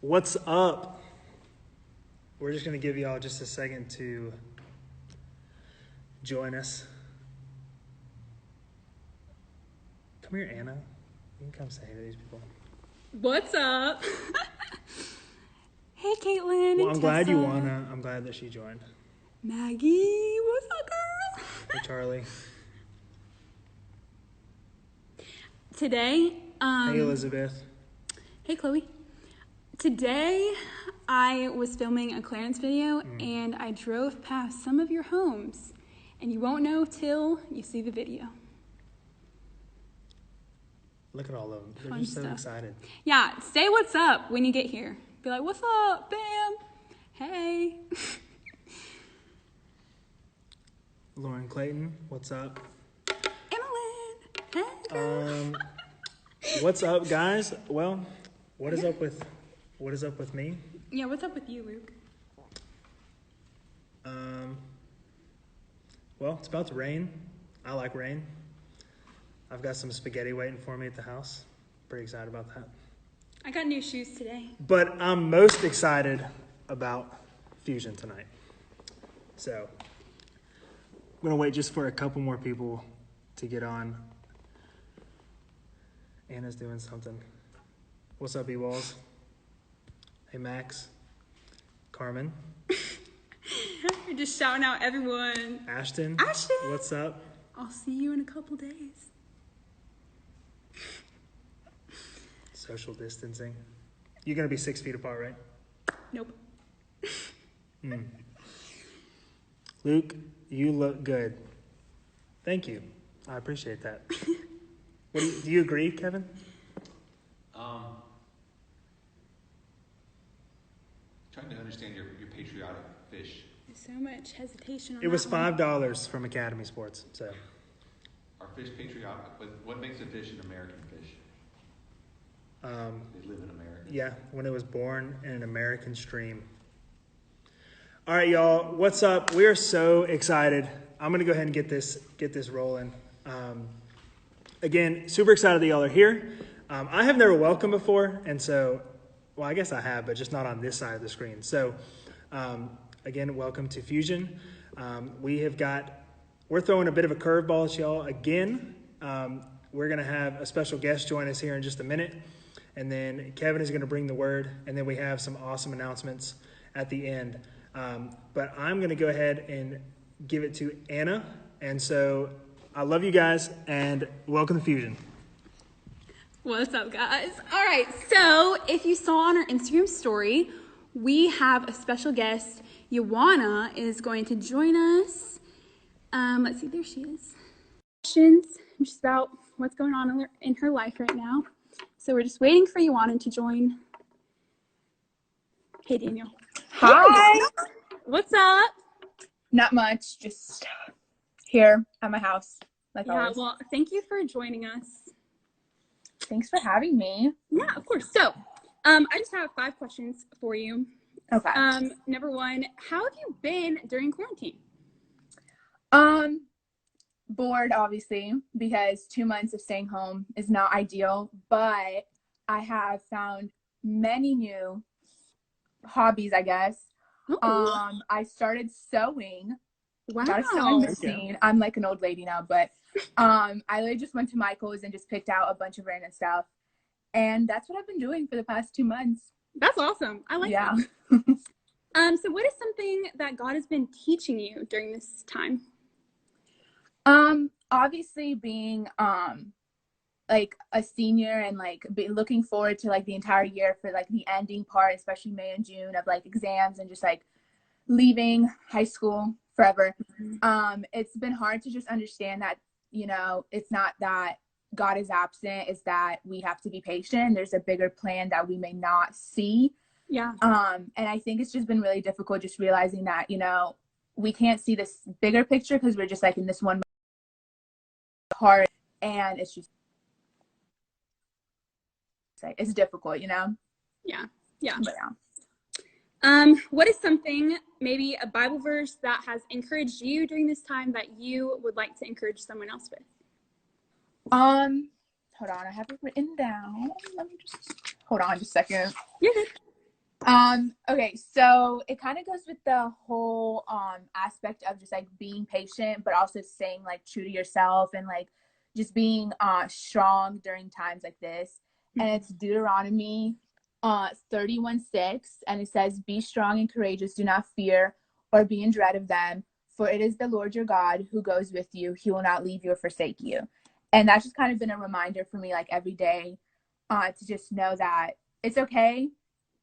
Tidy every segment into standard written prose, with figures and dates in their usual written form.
What's up? We're just going to give y'all just a second to join us. Come here, Anna. You can come say hey to these people. What's up? Hey, Caitlin. Well, and I'm glad Tessa. Ioana. I'm glad that she joined. Maggie, what's up, girl? Hey, Charlie. Today, Hey, Elizabeth. Hey, Chloe. Today, I was filming a Clarence video, and I drove past some of your homes, and you won't know till you see the video. Look at all of them. They're Fun just so stuff. excited. Yeah, say what's up when you get here. Be like, what's up, bam? Hey. Lauren Clayton, what's up? Emmeline. Hey, girl. What's up, guys? Well, what is up with me? Yeah, what's up with you, Luke? Well, it's about to rain. I like rain. I've got some spaghetti waiting for me at the house. Pretty excited about that. I got new shoes today. But I'm most excited about Fusion tonight. So I'm going to wait just for a couple more people to get on. Anna's doing something. What's up, E-Walls? Hey, Max. Carmen. You're just shouting out everyone. Ashton. Ashton. What's up? I'll see you in a couple days. Social distancing. You're going to be 6 feet apart, right? Nope. Luke, you look good. Thank you. I appreciate that. Do you agree, Kevin? Trying to understand your patriotic fish. There's so much hesitation on It was that one. $5 from Academy Sports. So Are fish patriotic? What makes a fish an American fish? They live in America. yeah, when it was born in an American stream. All right, y'all. What's up? We are so excited. I'm gonna go ahead and get this rolling. Again, super excited that y'all are here. I have never welcomed before, and so, well, I guess I have, but just not on this side of the screen. So, again, welcome to Fusion. We're throwing a bit of a curveball at y'all again. We're gonna have a special guest join us here in just a minute, and then Kevin is gonna bring the word, and then we have some awesome announcements at the end. But I'm gonna go ahead and give it to Anna, and so I love you guys, and welcome to Fusion. What's up, guys? All right, so if you saw on our Instagram story, we have a special guest. Ioana is going to join us. Let's see, there she is. Questions just about what's going on in her life right now. So we're just waiting for Ioana to join. Hey, Daniel. Hi. What's up? Not much. Just here at my house. Like Yeah, always. well, thank you for joining us. Thanks for having me. Yeah, of course. So, I just have 5 questions for you. Okay. Number 1, how have you been during quarantine? Bored, obviously, because 2 months of staying home is not ideal, but I have found many new hobbies, I guess. Oh, I started sewing. wow. Got a sewing machine. I'm like an old lady now, but I literally just went to Michael's and just picked out a bunch of random stuff. And that's what I've been doing for the past 2 months. That's awesome. I like Yeah. that. So what is something that God has been teaching you during this time? Obviously being like a senior and like looking forward to like the entire year for like the ending part, especially May and June of like exams and just like leaving high school forever. It's been hard to just understand that, you know, it's not that God is absent, it's that we have to be patient. There's a bigger plan that we may not see. Yeah. And I think it's just been really difficult just realizing that, you know, we can't see this bigger picture because we're just like in this one part, and it's just it's difficult, you know. Yeah. But yeah. What is something, maybe a Bible verse that has encouraged you during this time that you would like to encourage someone else with? Hold on, I have it written down. Let me just hold on just a second. You're good. Okay, so it kind of goes with the whole aspect of just like being patient, but also staying like true to yourself and like just being strong during times like this. And it's Deuteronomy 31:6, and it says, "Be strong and courageous, do not fear or be in dread of them, for it is the Lord your God who goes with you. He will not leave you or forsake you." And that's just kind of been a reminder for me, like every day, to just know that it's okay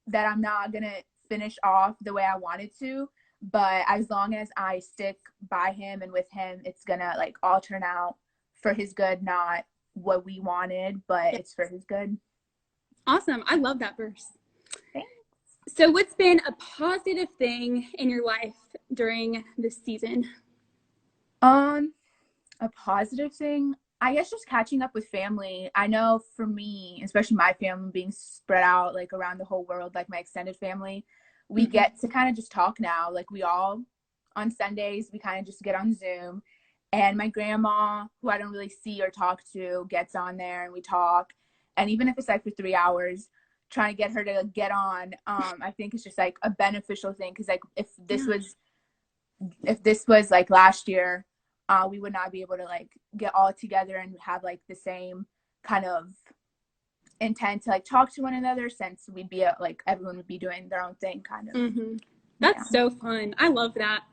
that I'm not gonna finish off the way I wanted to, but as long as I stick by him and with him, it's gonna like all turn out for his good, not what we wanted, but it's for his good. Awesome. I love that verse. Thanks. So what's been a positive thing in your life during this season? A positive thing, I guess just catching up with family. I know for me, especially my family being spread out like around the whole world, like my extended family, we get to kind of just talk now. Like we all on Sundays, we kind of just get on Zoom, and my grandma, who I don't really see or talk to, gets on there and we talk. And even if it's like for 3 hours, trying to get her to like, get on, I think it's just like a beneficial thing. Cause like if this was like last year, we would not be able to like get all together and have like the same kind of intent to like talk to one another, since we'd be like everyone would be doing their own thing kind of. That's so fun. I love that.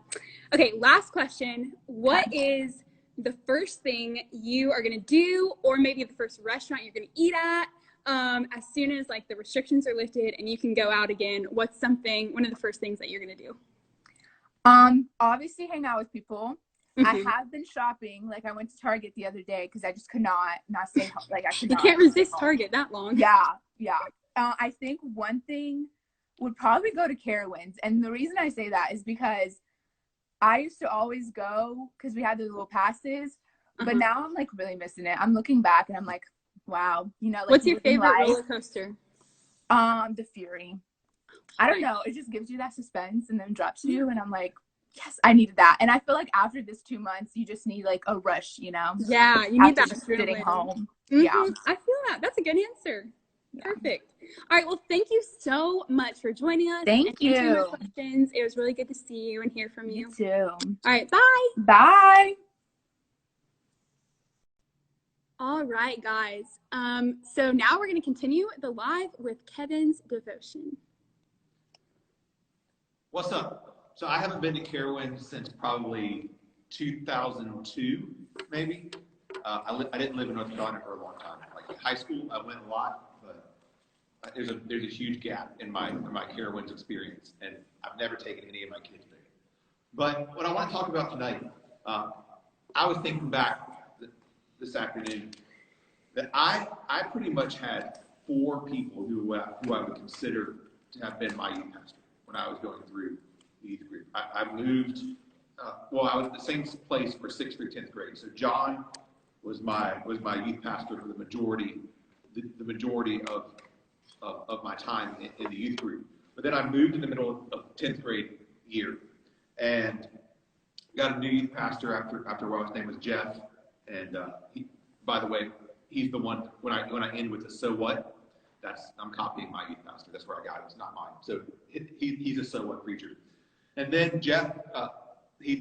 Okay, last question. What is the first thing you are going to do, or maybe the first restaurant you're going to eat at, as soon as like the restrictions are lifted and you can go out again? What's one of the first things that you're going to do? Obviously hang out with people. I have been shopping. Like I went to Target the other day because I just could not stay home. Like I could not. You can't resist Target that long. Yeah. I think one thing would probably go to Carowinds, and the reason I say that is because I used to always go because we had the little passes, but now I'm like really missing it. I'm looking back and I'm like, wow, you know, like what's your favorite roller coaster? The Fury. I don't know. It just gives you that suspense and then drops you, and I'm like, yes, I needed that. And I feel like after this 2 months, you just need like a rush, you know? Yeah, you need that just sitting home. Yeah, I feel that. That's a good answer. Yeah. Perfect. All right. Well, thank you so much for joining us. Thank you. Answering my questions. It was really good to see you and hear from you. You too. All right. Bye. Bye. All right, guys. So now we're going to continue the live with Kevin's devotion. What's up? So I haven't been to Carowinds since probably 2002, maybe. I didn't live in North Carolina for a long time. Like in high school, I went a lot, but there's a huge gap in my Carowinds experience, and I've never taken any of my kids there. But what I want to talk about tonight, I was thinking back this afternoon that I pretty much had 4 people who I would consider to have been my youth pastor when I was going through the youth group. I moved. I was at the same place for 6th through 10th grade. So John was my youth pastor for the majority of my time in the youth group. But then I moved in the middle of 10th grade year, and got a new youth pastor after a while. His name was Jeff, and by the way, he's the one when I end with a "so what." I'm copying my youth pastor. That's where I got it. It's not mine. So he's a so what preacher. And then Jeff, he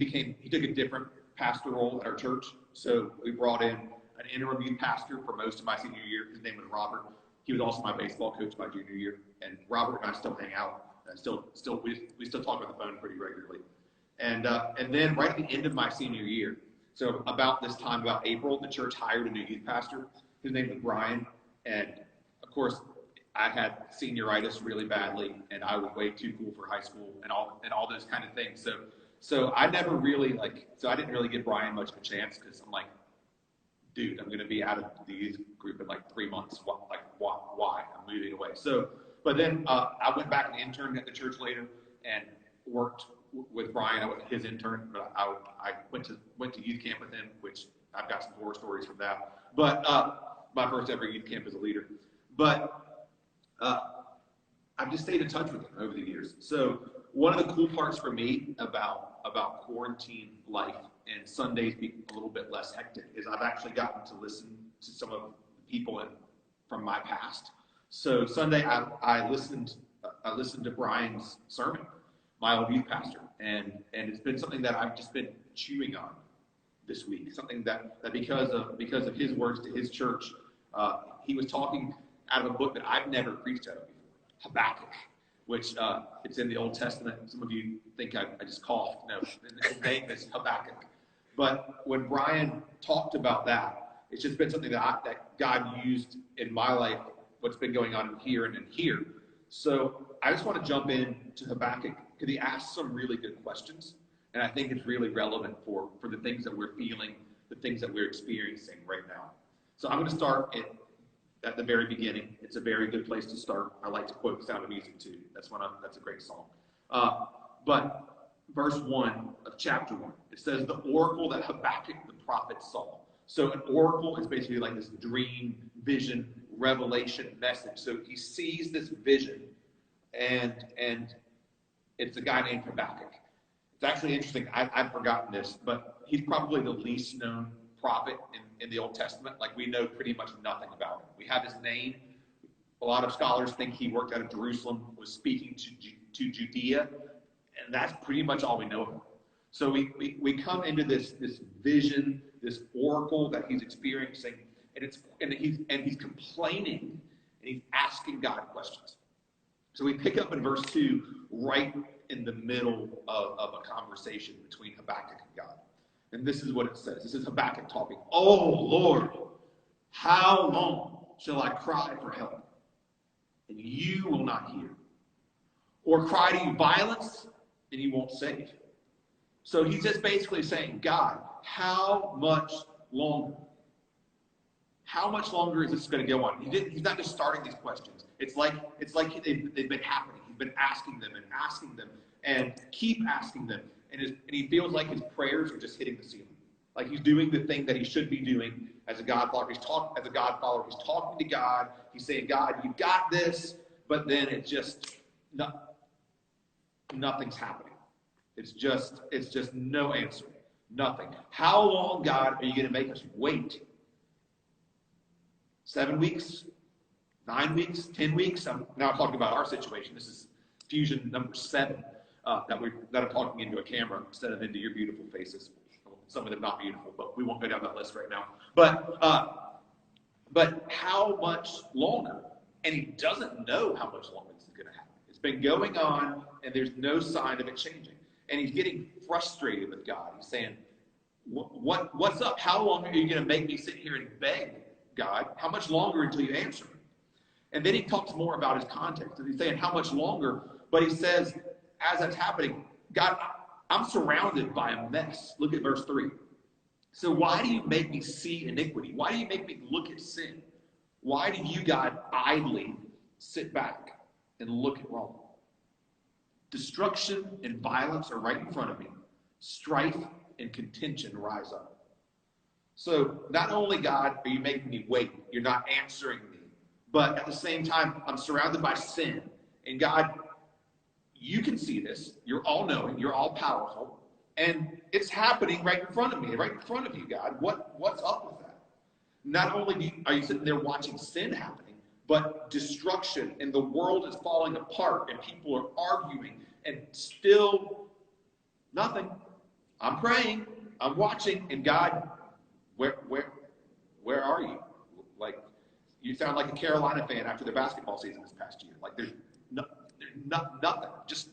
took a different pastor role at our church. So we brought in an interim youth pastor for most of my senior year. His name was Robert. He was also my baseball coach my junior year. And Robert and I still hang out. And we still talk on the phone pretty regularly. And then right at the end of my senior year, so about this time, about April, the church hired a new youth pastor. His name was Brian. And of course, I had senioritis really badly, and I was way too cool for high school and all those kind of things. So I never really I didn't really give Brian much of a chance, because I'm like, dude, I'm going to be out of the youth group in like 3 months. Why? I'm moving away. So, but then I went back and interned at the church later and worked with Brian. I was his intern, but I went to youth camp with him, which I've got some horror stories from that. But my first ever youth camp as a leader. But I've just stayed in touch with him over the years. So one of the cool parts for me about quarantine life and Sundays being a little bit less hectic is I've actually gotten to listen to some of the people from my past. So Sunday I listened I listened to Brian's sermon, my old youth pastor, and it's been something that I've just been chewing on this week. Something that because of his words to his church, he was talking out of a book that I've never preached out of before, Habakkuk, which it's in the Old Testament. Some of you think I just coughed. No, his name is Habakkuk. But when Brian talked about that, it's just been something that God used in my life, what's been going on here and in here. So I just want to jump in to Habakkuk because he asks some really good questions. And I think it's really relevant for the things that we're feeling, the things that we're experiencing right now. So I'm going to start at the very beginning. It's a very good place to start. I like to quote The Sound of Music too. That's a great song. But verse 1 of chapter 1, it says, the oracle that Habakkuk the prophet saw. So an oracle is basically like this dream, vision, revelation message. So he sees this vision, and it's a guy named Habakkuk. It's actually interesting. I've forgotten this, but he's probably the least known prophet in the Old Testament. Like, we know pretty much nothing about him. We have his name. A lot of scholars think he worked out of Jerusalem, was speaking to Judea, and that's pretty much all we know of him. So we come into this vision, this oracle that he's experiencing, and he's complaining, and he's asking God questions. So we pick up in verse 2, right in the middle of a conversation between Habakkuk and God. And this is what it says. This is Habakkuk talking. Oh, Lord, how long shall I cry for help, and you will not hear? Or cry to you violence, and you won't save? So he's just basically saying, God, how much longer? How much longer is this going to go on? He's not just starting these questions. It's like they've been happening. He's been asking them and keep asking them. And he feels like his prayers are just hitting the ceiling. Like he's doing the thing that he should be doing as a Godfather. He's talking to God. He's saying, God, you got this. But then it's just nothing's happening. It's just no answer. Nothing. How long, God, are you going to make us wait? 7 weeks? 9 weeks? 10 weeks? I'm now talking about our situation. This is fusion number 7 that I'm talking into a camera instead of into your beautiful faces. Some of them not beautiful, but we won't go down that list right now. But how much longer? And he doesn't know how much longer this is going to happen. It's been going on, and there's no sign of it changing. And he's getting frustrated with God. He's saying, what's up? How long are you going to make me sit here and beg, God? How much longer until you answer me? And then he talks more about his context. And he's saying, how much longer? But he says, as that's happening, God, I'm surrounded by a mess. Look at verse 3. So why do you make me see iniquity? Why do you make me look at sin? Why do you, God, idly sit back and look at wrong? Destruction and violence are right in front of me. Strife and contention rise up. So not only, God, are you making me wait, you're not answering me, but at the same time, I'm surrounded by sin. And God, you can see this. You're all-knowing. You're all-powerful. And it's happening right in front of me, right in front of you, God. What's up with that? Not only are you sitting there watching sin happening, but destruction, and the world is falling apart, and people are arguing, and still nothing. I'm praying. I'm watching. And God, where are you? Like, you sound like a Carolina fan after their basketball season this past year. Like, there's nothing. Just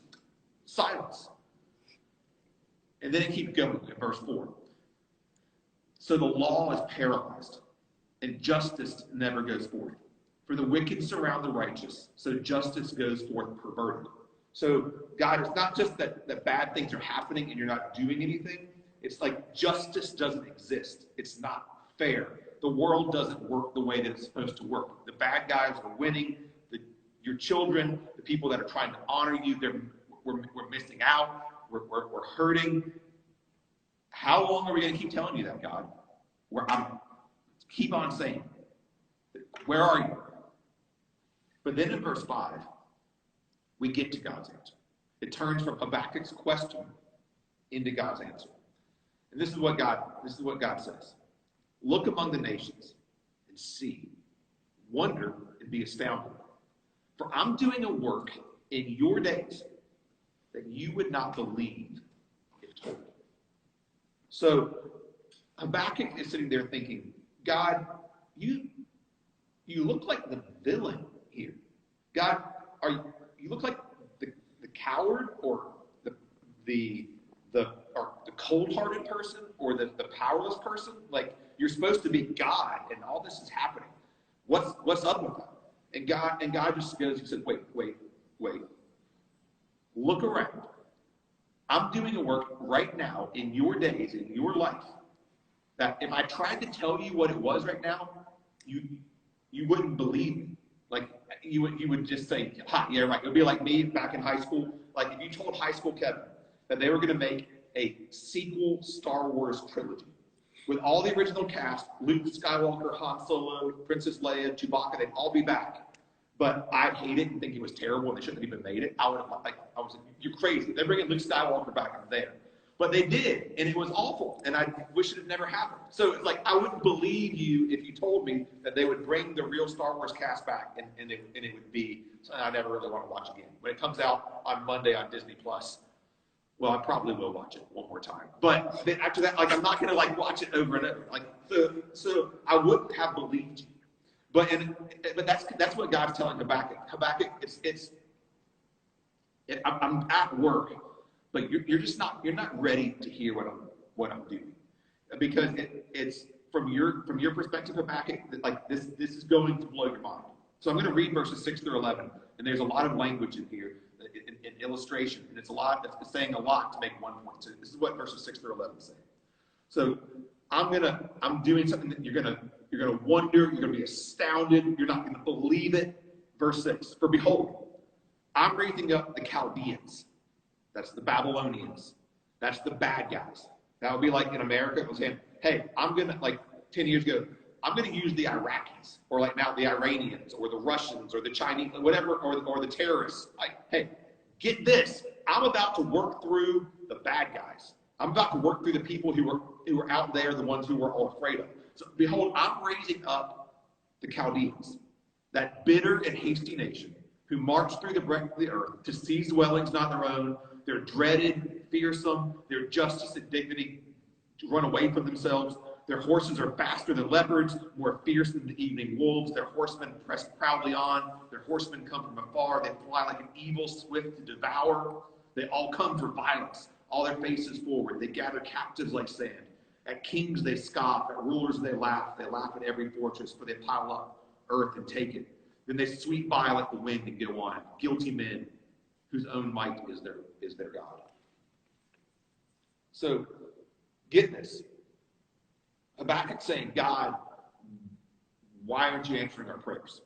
silence. And then it keeps going in verse 4. So the law is paralyzed, and justice never goes forth. For the wicked surround the righteous, so justice goes forth perverted. So, God, it's not just that bad things are happening and you're not doing anything. It's like justice doesn't exist. It's not fair. The world doesn't work the way that it's supposed to work. The bad guys are winning. Your children, the people that are trying to honor you, we're missing out. We're hurting. How long are we going to keep telling you that, God? Keep on saying, where are you? But then in verse 5, we get to God's answer. It turns from Habakkuk's question into God's answer. And this is what God says. Look among the nations and see, wonder and be astounded. For I'm doing a work in your days that you would not believe if told. So Habakkuk is sitting there thinking, God, you look like the villain here. God, you look like the coward or the cold-hearted person or the powerless person. Like, you're supposed to be God, and all this is happening. What's up with that? And God just goes and said, wait. Look around. I'm doing a work right now in your days, in your life, that if I tried to tell you what it was right now, you wouldn't believe me. Like, you would just say, ha, yeah, right. It would be like me back in high school. Like, if you told high school Kevin that they were going to make a sequel Star Wars trilogy with all the original cast, Luke Skywalker, Han Solo, Princess Leia, Chewbacca, they'd all be back. But I'd hate it and think it was terrible and they shouldn't have even made it. I was like, you're crazy. They're bringing Luke Skywalker back up there. But they did, and it was awful, and I wish it had never happened. So it's like, I wouldn't believe you if you told me that they would bring the real Star Wars cast back, and it would be something I never really want to watch again. When it comes out on Monday on Disney+, well, I probably will watch it one more time. But then after that, like, I'm not going to, like, watch it over and over. Like, so I wouldn't have believed you. But that's what God's telling Habakkuk. Habakkuk, I'm at work, but you're not ready to hear what I'm doing, because it's from your perspective, Habakkuk, like this is going to blow your mind. So I'm going to read verses 6 through 11, and there's a lot of language in here, in illustration, and it's saying a lot to make one point. So this is what verses 6 through 11 say. So I'm doing something that you're gonna wonder, you're gonna be astounded, you're not gonna believe it. Verse 6, for behold, I'm raising up the Chaldeans. That's the Babylonians. That's the bad guys. That would be like in America, saying, hey, I'm gonna, like 10 years ago, I'm gonna use the Iraqis, or like now the Iranians, or the Russians, or the Chinese, whatever, or the terrorists. Like, hey, get this, I'm about to work through the bad guys. I'm about to work through the people who are out there, the ones who we're all afraid of. So behold, I'm raising up the Chaldeans, that bitter and hasty nation, who march through the breadth of the earth to seize dwellings not their own. They're dreaded, fearsome. Their justice and dignity to run away from themselves. Their horses are faster than leopards, more fierce than the evening wolves. Their horsemen press proudly on. Their horsemen come from afar. They fly like an evil, swift to devour. They all come for violence. All their faces forward. They gather captives like sand. At kings they scoff. At rulers they laugh. They laugh at every fortress, for they pile up earth and take it. Then they sweep by like the wind and go on. Guilty men whose own might is their God. So, get this. Habakkuk saying, God, why aren't you answering our prayers?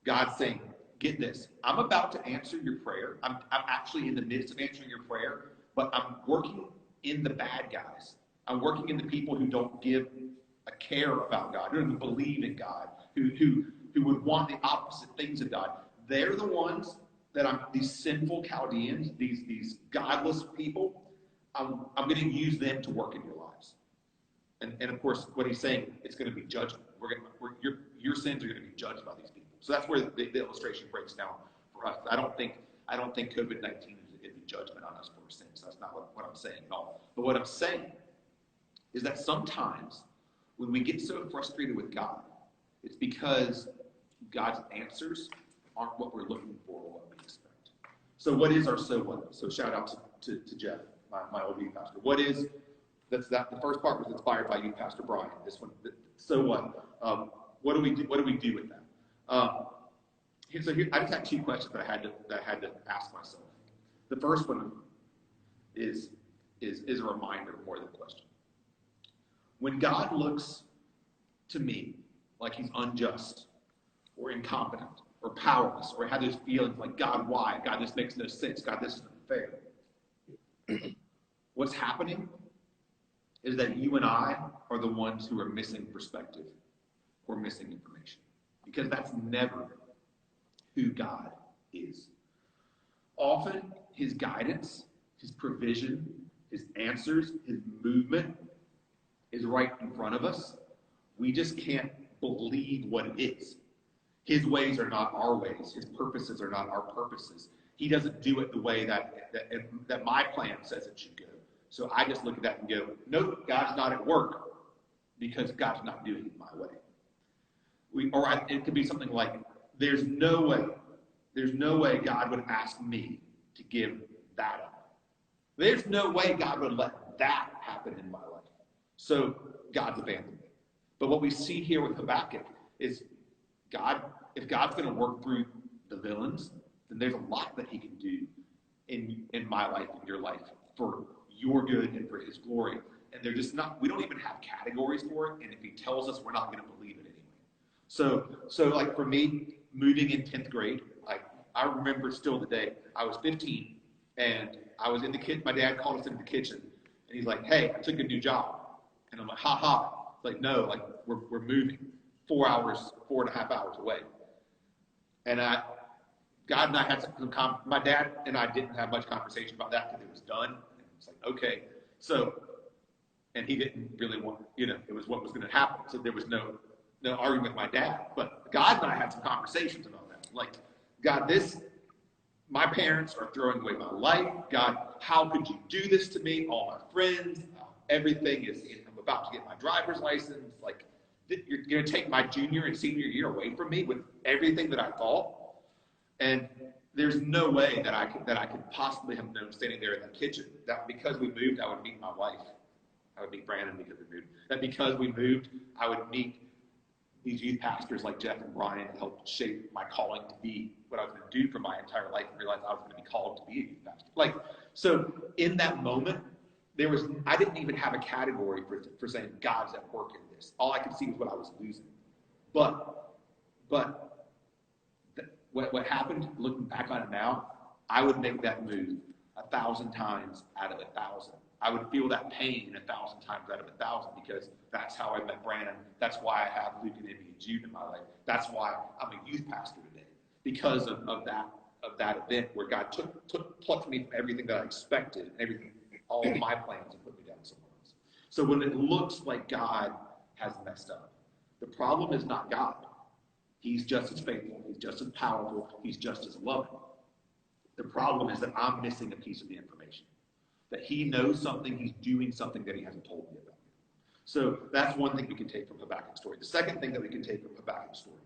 God's saying, get this. I'm about to answer your prayer. I'm actually in the midst of answering your prayer, but I'm working in the bad guys. I'm working in the people who don't give a care about God, who don't believe in God, who would want the opposite things of God. They're the ones that these sinful Chaldeans, these godless people, I'm going to use them to work in your lives. And of course, what he's saying, it's going to be judgment. Your sins are going to be judged by these people. So that's where the illustration breaks down for us. I don't think COVID-19 is a judgment on us for our sins. That's not what I'm saying at all. But what I'm saying is that sometimes when we get so frustrated with God, it's because God's answers aren't what we're looking for or what we expect. So what is our so what? So shout out to Jeff, my old youth pastor. The first part was inspired by you, Pastor Brian. This one, so what? What do we do with that? So here, I just had two questions that I had to ask myself. The first one is a reminder more than a question. When God looks to me like he's unjust or incompetent or powerless or had those feelings like, God, why? God, this makes no sense. God, this isn't fair. What's happening is that you and I are the ones who are missing perspective or missing information, because that's never who God is. Often his guidance, his provision, his answers, his movement is right in front of us. We just can't believe what it is. His ways are not our ways. His purposes are not our purposes. he doesn't do it the way that my plan says it should go. So I just look at that and go, nope, God's not at work because God's not doing it my way. It could be something like, there's no way God would ask me to give that up. There's no way God would let that happen in my life. So God's abandoned me. But what we see here with Habakkuk is if God's going to work through the villains, then there's a lot that he can do in my life, in your life, for your good and for his glory. And they're just not, we don't even have categories for it. And if he tells us, we're not going to believe it anyway. So like for me, moving in 10th grade, like I remember still the day, I was 15 and I was in the kitchen. My dad called us into the kitchen and he's like, hey, I took a new job. And I'm like, ha ha. Like, no, like we're moving 4.5 hours away. And God and I had my dad and I didn't have much conversation about that because it was done. And it's like, okay. So, and he didn't really want, it was what was going to happen. So there was no argument with my dad. But God and I had some conversations about that. Like, God, my parents are throwing away my life. God, how could you do this to me? All my friends, everything is, I'm about to get my driver's license. Like, you're going to take my junior and senior year away from me with everything that I thought. And there's no way that I could possibly have known standing there in the kitchen that because we moved, I would meet my wife. I would meet Brandon because we moved. That because we moved, I would meet these youth pastors like Jeff and Brian that helped shape my calling to be what I was going to do for my entire life and realize I was going to be called to be a youth pastor. Like, so in that moment, I didn't even have a category for saying God's at work in this. All I could see was what I was losing. But what happened, looking back on it now, I would make that move 1,000 times out of 1,000. I would feel that pain 1,000 times out of 1,000 because that's how I met Brandon. That's why I have Luke and Emmy and Jude in my life. That's why I'm a youth pastor today, because of that event where God plucked me from everything that I expected, everything, all of my plans, and put me down somewhere else. So when it looks like God has messed up, the problem is not God. He's just as faithful. He's just as powerful. He's just as loving. The problem is that I'm missing a piece of the information. That he knows something, he's doing something that he hasn't told me about. So that's one thing we can take from Habakkuk's story. The second thing that we can take from Habakkuk's story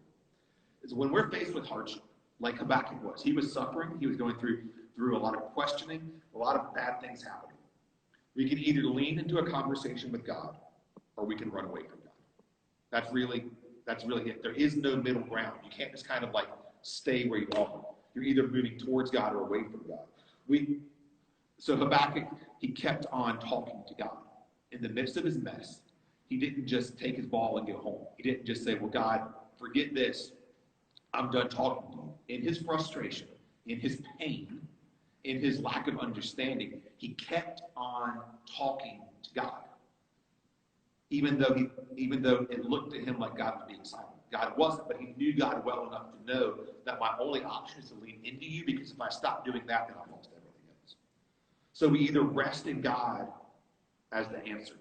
is when we're faced with hardship, like Habakkuk was. He was suffering. He was going through a lot of questioning, a lot of bad things happening. We can either lean into a conversation with God or we can run away from God. That's really it. There is no middle ground. You can't just kind of like stay where you are. You're either moving towards God or away from God. So Habakkuk, he kept on talking to God. In the midst of his mess, he didn't just take his ball and go home. He didn't just say, well, God, forget this. I'm done talking to you. In his frustration, in his pain, in his lack of understanding, he kept on talking to God. Even though it looked to him like God was being silent. God wasn't, but he knew God well enough to know that my only option is to lean into you, because if I stop doing that, then I've lost everything else. So we either rest in God as the answer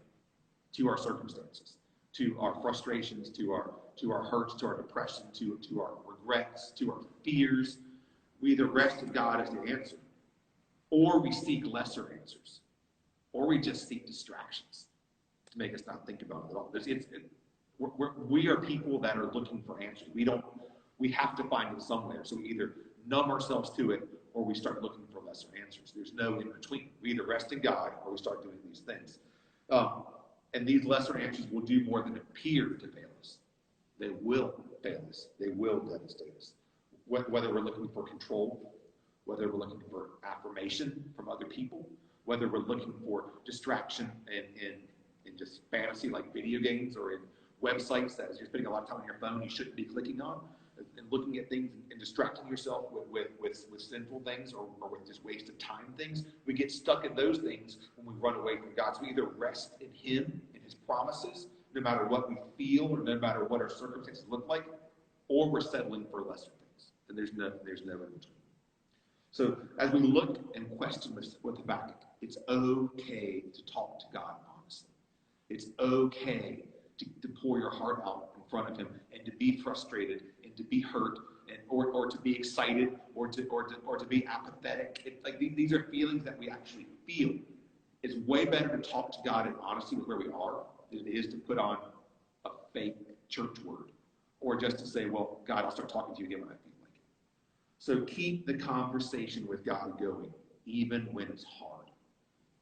to our circumstances, to our frustrations, to our hurts, to our depression, to our regrets, to our fears. We either rest in God as the answer, or we seek lesser answers, or we just seek distractions to make us not think about it at all. We are people that are looking for answers. We have to find it somewhere. So we either numb ourselves to it or we start looking for lesser answers. There's no in between. We either rest in God or we start doing these things. And these lesser answers will do more than appear to fail us. They will fail us. They will devastate us. Whether we're looking for control, whether we're looking for affirmation from other people, whether we're looking for distraction in just fantasy like video games, or in websites that as you're spending a lot of time on your phone you shouldn't be clicking on, and looking at things and distracting yourself with sinful things or with just wasted time things. We get stuck in those things when we run away from God. So we either rest in him, in his promises, no matter what we feel or no matter what our circumstances look like, or we're settling for lesser things. And there's no in between. So as we look and question with Habakkuk, it's okay to talk to God honestly. It's okay to pour your heart out in front of him and to be frustrated and to be hurt or to be excited or to be apathetic. These are feelings that we actually feel. It's way better to talk to God in honesty with where we are than it is to put on a fake church word or just to say, well, God, I'll start talking to you again when I feel like it. So keep the conversation with God going, even when it's hard,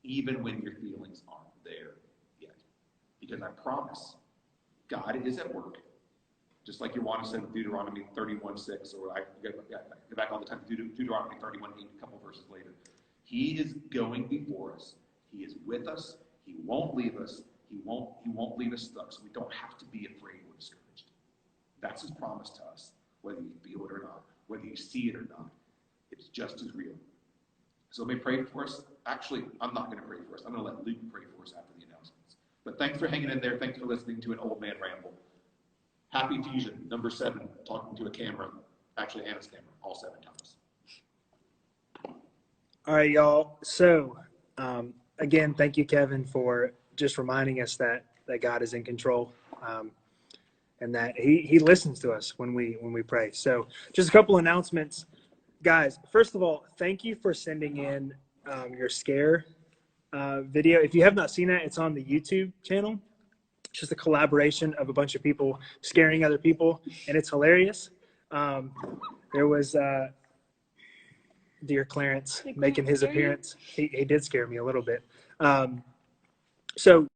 even when your feelings aren't there yet. Because I promise, God is at work. Just like Ioana said in Deuteronomy 31:6, or I go back all the time to Deuteronomy 31:8, a couple verses later. He is going before us. He is with us. He won't leave us. He won't leave us stuck. So we don't have to be afraid or discouraged. That's his promise to us, whether you feel it or not, whether you see it or not. It's just as real. So let me pray for us. Actually, I'm not going to pray for us. I'm going to let Luke pray for us after the announcements. But thanks for hanging in there. Thanks for listening to an old man ramble. Happy Fusion, number 7, talking to a camera, actually Anna's camera, all 7 times. All right, y'all. So, again, thank you, Kevin, for just reminding us that God is in control, and that He listens to us when we pray. So, just a couple announcements, guys. First of all, thank you for sending in your scare video. If you have not seen that, it's on the YouTube channel. It's just a collaboration of a bunch of people scaring other people, and it's hilarious. There was dear Clarence making his appearance. He did scare me a little bit. So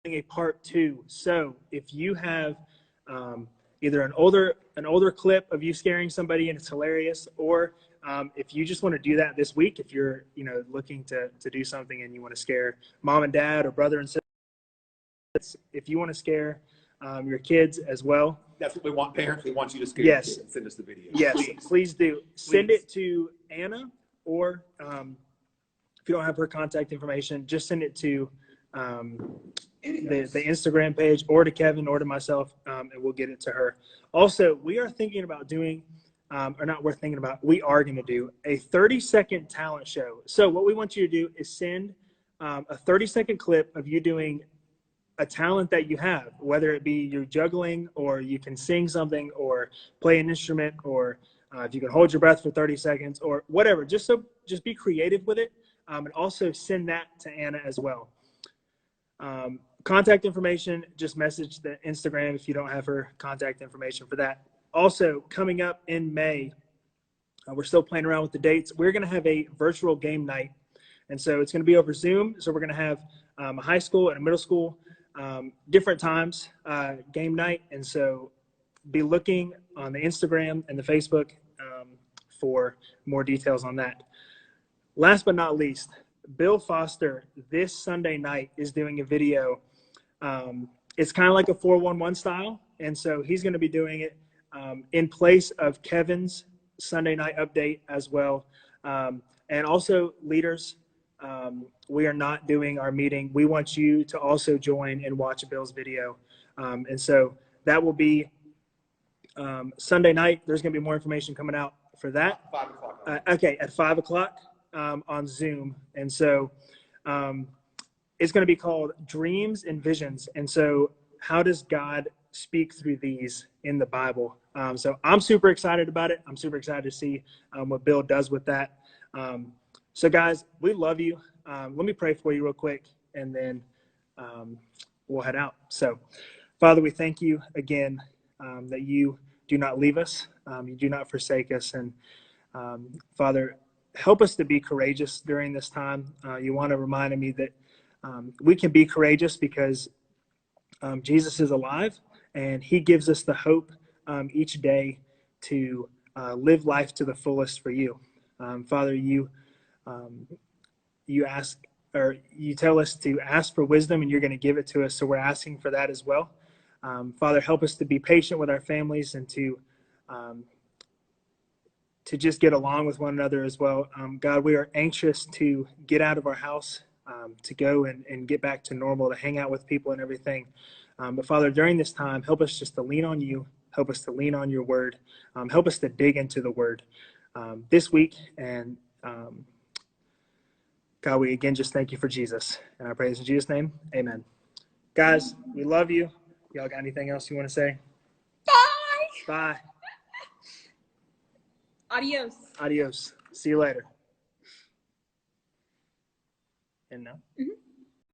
a part 2. So if you have either an older clip of you scaring somebody and it's hilarious, or if you just want to do that this week, if you're looking to do something and you want to scare mom and dad or brother and sister, if you want to scare your kids as well. That's what we want, parents. We want you to scare your kids and send us the video. Yes, please do. Send it to Anna, or if you don't have her contact information, just send it to the Instagram page, or to Kevin, or to myself, and we'll get it to her. Also, we are thinking about doing, we are going to do a 30-second talent show. So what we want you to do is send a 30-second clip of you doing a talent that you have, whether it be you're juggling, or you can sing something, or play an instrument, or if you can hold your breath for 30 seconds, or whatever. Just be creative with it, and also send that to Anna as well. Contact information, just message the Instagram if you don't have her contact information for that. Also, coming up in May, we're still playing around with the dates. We're going to have a virtual game night, and so it's going to be over Zoom. So we're going to have a high school and a middle school, different times, game night. And so be looking on the Instagram and the Facebook for more details on that. Last but not least, Bill Foster this Sunday night is doing a video. It's kind of like a 411 style. And so he's going to be doing it in place of Kevin's Sunday night update as well. And also, leaders, we are not doing our meeting. We want you to also join and watch Bill's video. And so that will be Sunday night. There's going to be more information coming out for that. 5 o'clock. Okay, at 5 o'clock on Zoom. And so it's going to be called Dreams and Visions. And so how does God speak through these in the Bible? So I'm super excited about it. I'm super excited to see what Bill does with that. So guys, we love you. Let me pray for you real quick, and then we'll head out. So Father, we thank you again that you do not leave us. You do not forsake us. And Father, help us to be courageous during this time. You want to remind me that we can be courageous because Jesus is alive, and he gives us the hope each day to live life to the fullest for you. Father, you ask, or you tell us to ask for wisdom, and you're going to give it to us. So we're asking for that as well. Father, help us to be patient with our families, and to just get along with one another as well. God, we are anxious to get out of our house, to go and get back to normal, to hang out with people and everything. But Father, during this time, help us just to lean on you. Help us to lean on your word. Help us to dig into the word this week. And God, we again just thank you for Jesus. And I pray this in Jesus' name. Amen. Guys, we love you. Y'all got anything else you want to say? Bye. Bye. Adios. Adios. See you later. And now? Mhm.